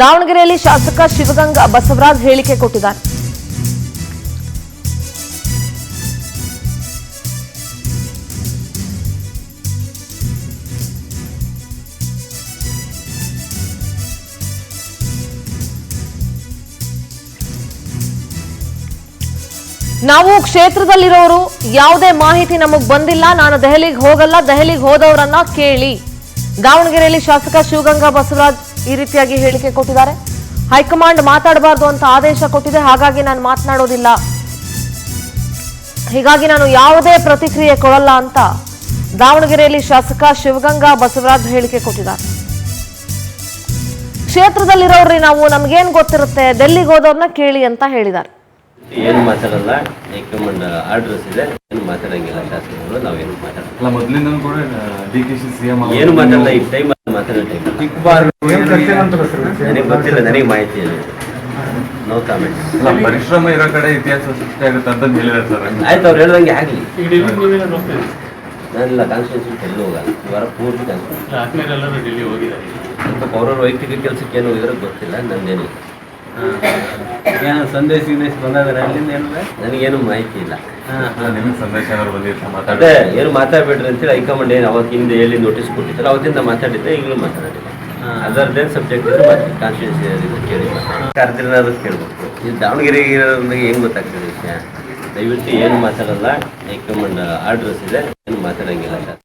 ದಾವಣಗೆರೆಯಲ್ಲಿ ಶಾಸಕ ಶಿವಗಂಗಾ ಬಸವರಾಜ್ ಹೇಳಿಕೆ ಕೊಟ್ಟಿದ್ದಾರೆ. ನಾವು ಕ್ಷೇತ್ರದಲ್ಲಿರೋರು ಯಾವುದೇ ಮಾಹಿತಿ ನಮಗೆ ಬಂದಿಲ್ಲ, ನಾನು ದೆಹಲಿಗೆ ಹೋಗಲ್ಲ, ದೆಹಲಿಗೆ ಹೋದವರನ್ನ ಕೇಳಿ. ದಾವಣಗೆರೆಯಲ್ಲಿ ಶಾಸಕ ಶಿವಗಂಗಾ ಬಸವರಾಜ್ ಈ ರೀತಿಯಾಗಿ ಹೇಳಿಕೆ ಕೊಟ್ಟಿದ್ದಾರೆ. ಹೈಕಮಾಂಡ್ ಮಾತಾಡಬಾರದು ಅಂತ ಆದೇಶ ಕೊಟ್ಟಿದೆ, ಹಾಗಾಗಿ ನಾನು ಮಾತನಾಡೋದಿಲ್ಲ, ಹೀಗಾಗಿ ನಾನು ಯಾವುದೇ ಪ್ರತಿಕ್ರಿಯೆ ಕೊಡಲ್ಲ ಅಂತ ದಾವಣಗೆರೆಯಲ್ಲಿ ಶಾಸಕ ಶಿವಗಂಗಾ ಬಸವರಾಜ್ ಹೇಳಿಕೆ ಕೊಟ್ಟಿದ್ದಾರೆ. ಕ್ಷೇತ್ರದಲ್ಲಿರೋರ್ರಿ ನಾವು, ನಮ್ಗೇನ್ ಗೊತ್ತಿರುತ್ತೆ, ಡೆಲ್ಲಿಗೆ ಹೋದವ್ರನ್ನ ಕೇಳಿ ಅಂತ ಹೇಳಿದ್ದಾರೆ. ಏನು ಮಾತಾಡಲ್ಲ, ಹೈಕಮಾಂಡ್ ಆರ್ಡರ್ಸ್ ಇದೆ, ಏನು ಮಾತಾಡಂಗಿಲ್ಲ ಶಾಸಕರು, ನಾವೇನು ಮಾತಾಡಲ್ಲ. ಮೊದಲಿಂದ ಕೂಡ ಡಿಕೆಶಿ ಸಿಎಂ ಏನು ಮಾತಾಡಲ್ಲ, ಈ ಟೈಮ್ ಮಾತಾಡೋ ಟೈಮ್ ನನಗೆ ಗೊತ್ತಿಲ್ಲ, ನನಗೆ ಮಾಹಿತಿ ಇಲ್ಲ. No comment. ಪರಿಶ್ರಮ ಇರೋ ಕಡೆ ಇತಿಹಾಸ ಸೃಷ್ಟಿ ಆಗುತ್ತೆ ಅಂತ ಹೇಳಿದ್ದಾರೆ ಸರ್. ಆಯ್ತು, ಅವ್ರು ಹೇಳ್ದಂಗೆ ಆಗಲಿ. ನಾನೆಲ್ಲ ಕಾನ್ಸ್ಟಿಟ್ಯೂನ್ಸಿ ಎಲ್ಲೂ ಹೋಗಲ್ಲ, ಈ ವಾರ ಪೂರ್ತಿ ಕಾನ್ಸ್ಟಿಟ್ಯೂನ್ಸಿ ಅವ್ರವ್ರ ವೈಯಕ್ತಿಕ ಕೆಲಸಕ್ಕೆ ಏನು ಹೋಗಿದ್ರೆ ಗೊತ್ತಿಲ್ಲ, ನಂದೇನು ಏನೋ ಸಂದೇಶ ಗಿಂದೇಶ ಬಂದಾದ್ರೆ ಅಲ್ಲಿಂದ ಏನಿದೆ ನನಗೇನು ಮಾಹಿತಿ ಇಲ್ಲ. ನಿಮ್ಗೆ ಸಂದೇಶ ಏನಾದ್ರು ಬಂದಿತ್ತು ಅದೇ ಮಾತಾಡೋದು? ಏನು ಮಾತಾಡ್ಬೇಡ್ರಿ ಅಂತೇಳಿ ಹೈಕಮಾಂಡ್ ಏನು ಅವತ್ತು ಹಿಂದೆ ಎಲ್ಲಿ ನೋಟಿಸ್ ಕೊಟ್ಟಿದ್ರು, ಅವತ್ತಿಂದ ಮಾತಾಡಿದ್ದೆ, ಈಗಲೂ ಮಾತಾಡಿಲ್ಲ. ಅದರದ್ದೇನು ಸಬ್ಜೆಕ್ಟ್ ಇದ್ರೆ ಮಾತಾಡಿ, ಕಾನ್ಸ್ಟಿಟ್ಯೂನ್ಸಿ ಕೇಳಿ ಕರೆದಿರೋದು ಕೇಳಬೇಕು. ಇದು ದಾವಣಗೆರೆಗೆ ಇರೋರಿಗೆ ಏನು ಗೊತ್ತಾಗ್ತದೆ ವಿಷಯ. ದಯವಿಟ್ಟು ಏನು ಮಾತಾಡಲ್ಲ, ಹೈಕಮಾಂಡ್ ಆರ್ಡರ್ಸ್ ಇದೆ, ಏನು ಮಾತಾಡಂಗಿಲ್ಲ.